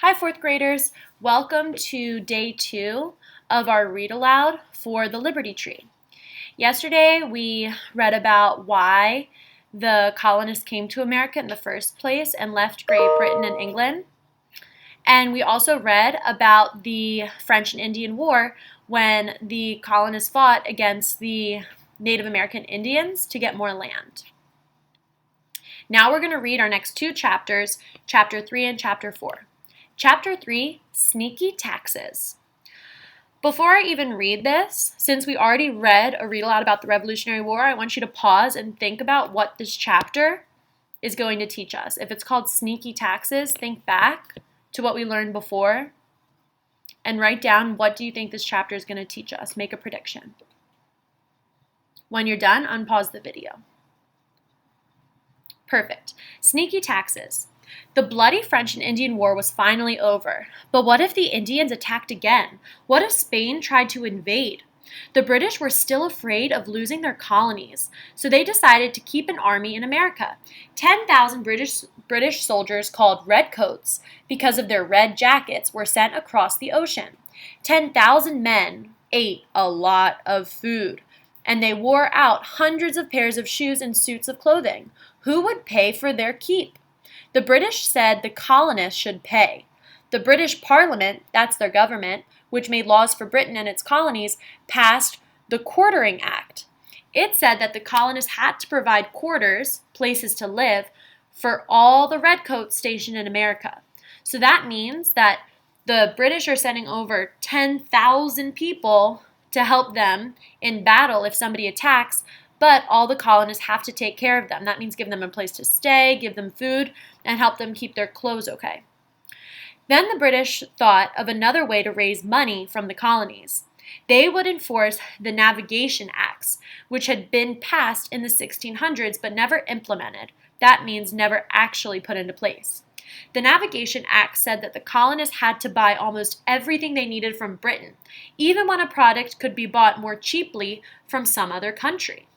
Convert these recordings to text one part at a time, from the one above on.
Hi, fourth graders. Welcome to day 2 of our read aloud for the Liberty Tree. Yesterday, we read about why the colonists came to America in the first place and left Great Britain and England. And we also read about the French and Indian War when the colonists fought against the Native American Indians to get more land. Now we're going to read our next 2 chapters, Chapter 3 and Chapter 4. Chapter 3, Sneaky Taxes. Before I even read this, since we already read a read aloud about the Revolutionary War, I want you to pause and think about what this chapter is going to teach us. If it's called Sneaky Taxes, think back to what we learned before and write down what do you think this chapter is going to teach us. Make a prediction. When you're done, unpause the video. Perfect. Sneaky taxes. The bloody French and Indian War was finally over. But what if the Indians attacked again? What if Spain tried to invade? The British were still afraid of losing their colonies, so they decided to keep an army in America. 10,000 British soldiers called redcoats because of their red jackets were sent across the ocean. 10,000 men ate a lot of food, and they wore out hundreds of pairs of shoes and suits of clothing. Who would pay for their keep? The British said the colonists should pay. The British Parliament, that's their government, which made laws for Britain and its colonies, passed the Quartering Act. It said that the colonists had to provide quarters, places to live, for all the redcoats stationed in America. So that means that the British are sending over 10,000 people to help them in battle if somebody attacks, but all the colonists have to take care of them. That means give them a place to stay, give them food, and help them keep their clothes okay. Then the British thought of another way to raise money from the colonies. They would enforce the Navigation Acts, which had been passed in the 1600s but never implemented. That means never actually put into place. The Navigation Act said that the colonists had to buy almost everything they needed from Britain, even when a product could be bought more cheaply from some other country.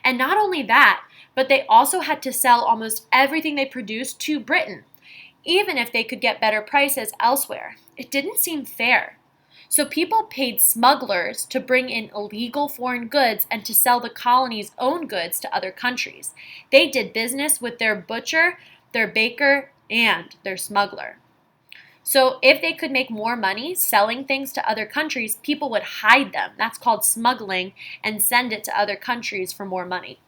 And not only that, but they also had to sell almost everything they produced to Britain, even if they could get better prices elsewhere. It didn't seem fair. So people paid smugglers to bring in illegal foreign goods and to sell the colony's own goods to other countries. They did business with their butcher, their baker, and their smuggler. So if they could make more money selling things to other countries, people would hide them. That's called smuggling, and send it to other countries for more money.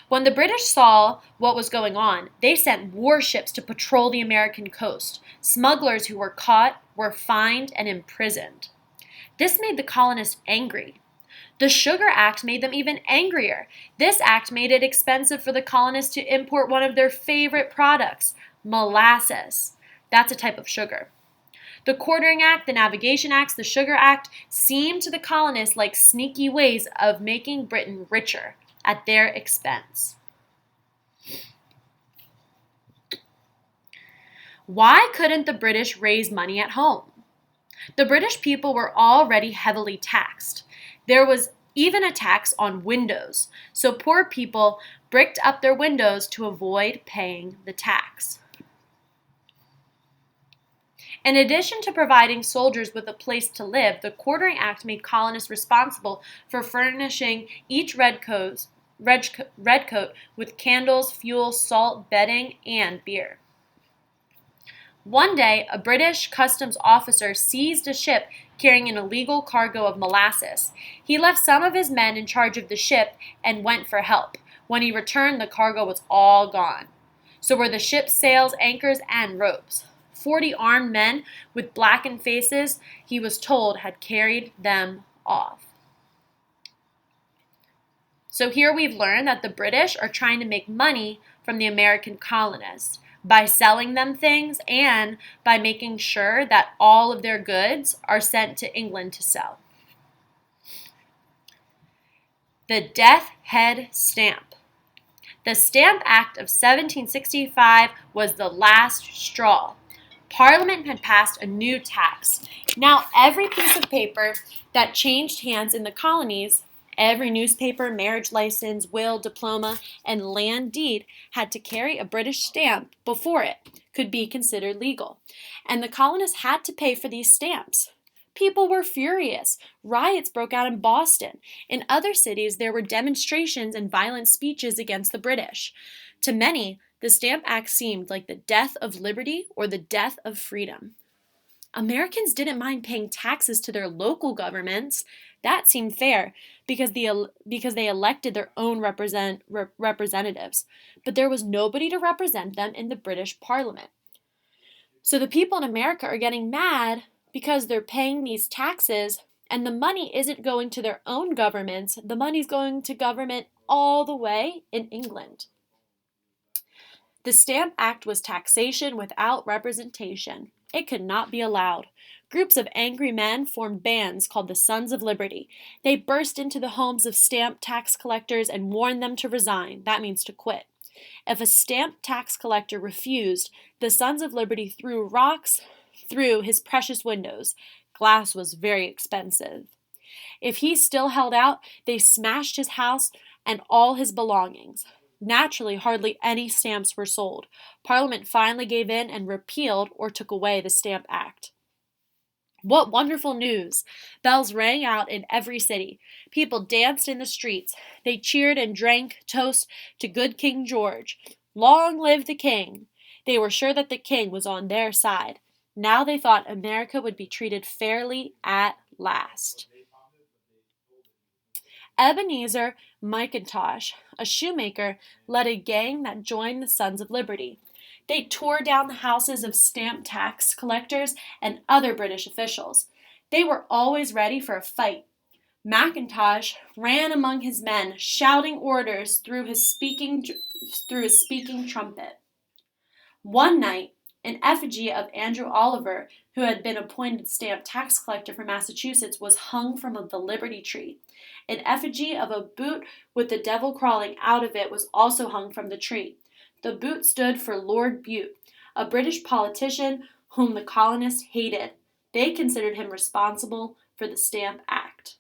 When the British saw what was going on, they sent warships to patrol the American coast. Smugglers who were caught were fined and imprisoned. This made the colonists angry. The Sugar Act made them even angrier. This act made it expensive for the colonists to import one of their favorite products, molasses. That's a type of sugar. The Quartering Act, the Navigation Acts, the Sugar Act seemed to the colonists like sneaky ways of making Britain richer at their expense. Why couldn't the British raise money at home? The British people were already heavily taxed. There was even a tax on windows, so poor people bricked up their windows to avoid paying the tax. In addition to providing soldiers with a place to live, the Quartering Act made colonists responsible for furnishing each redcoat with candles, fuel, salt, bedding, and beer. One day, a British customs officer seized a ship carrying an illegal cargo of molasses. He left some of his men in charge of the ship and went for help. When he returned, the cargo was all gone. So were the ship's sails, anchors, and ropes. 40 armed men with blackened faces, he was told, had carried them off. So here we've learned that the British are trying to make money from the American colonists by selling them things and by making sure that all of their goods are sent to England to sell. The Death Head Stamp. The Stamp Act of 1765 was the last straw. Parliament had passed a new tax. Now, every piece of paper that changed hands in the colonies Every newspaper, marriage license, will, diploma, and land deed had to carry a British stamp before it could be considered legal. And the colonists had to pay for these stamps. People were furious. Riots broke out in Boston. In other cities, there were demonstrations and violent speeches against the British. To many, the Stamp Act seemed like the death of liberty or the death of freedom. Americans didn't mind paying taxes to their local governments. That seemed fair because they elected their own representatives. But there was nobody to represent them in the British Parliament. So the people in America are getting mad because they're paying these taxes and the money isn't going to their own governments. The money's going to government all the way in England. The Stamp Act was taxation without representation. It could not be allowed. Groups of angry men formed bands called the Sons of Liberty. They burst into the homes of stamp tax collectors and warned them to resign. That means to quit. If a stamp tax collector refused, the Sons of Liberty threw rocks through his precious windows. Glass was very expensive. If he still held out, they smashed his house and all his belongings. Naturally, hardly any stamps were sold. Parliament finally gave in and repealed or took away the Stamp Act. What wonderful news! Bells rang out in every city. People danced in the streets. They cheered and drank toast to good King George. Long live the king! They were sure that the king was on their side. Now they thought America would be treated fairly at last. Ebenezer McIntosh, a shoemaker, led a gang that joined the Sons of Liberty. They tore down the houses of stamp tax collectors and other British officials. They were always ready for a fight. McIntosh ran among his men, shouting orders through his speaking trumpet. One night, an effigy of Andrew Oliver, who had been appointed stamp tax collector for Massachusetts, was hung from the Liberty Tree. An effigy of a boot with the devil crawling out of it was also hung from the tree. The boot stood for Lord Bute, a British politician whom the colonists hated. They considered him responsible for the Stamp Act.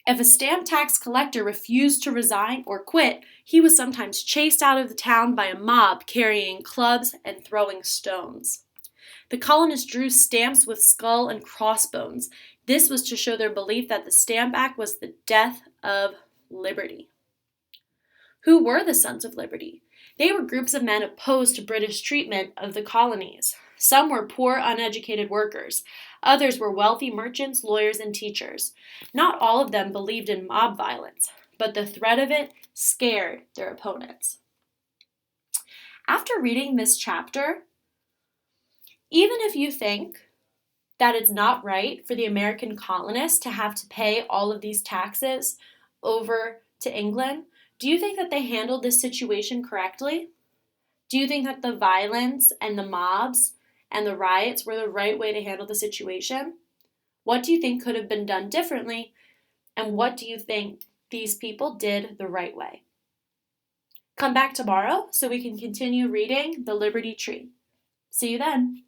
If a stamp tax collector refused to resign or quit, he was sometimes chased out of the town by a mob carrying clubs and throwing stones. The colonists drew stamps with skull and crossbones. This was to show their belief that the Stamp Act was the death of liberty. Who were the Sons of Liberty? They were groups of men opposed to British treatment of the colonies. Some were poor, uneducated workers. Others were wealthy merchants, lawyers, and teachers. Not all of them believed in mob violence, but the threat of it scared their opponents. After reading this chapter, even if you think that it's not right for the American colonists to have to pay all of these taxes over to England, do you think that they handled this situation correctly? Do you think that the violence and the mobs and the riots were the right way to handle the situation? What do you think could have been done differently? And what do you think these people did the right way? Come back tomorrow so we can continue reading The Liberty Tree. See you then.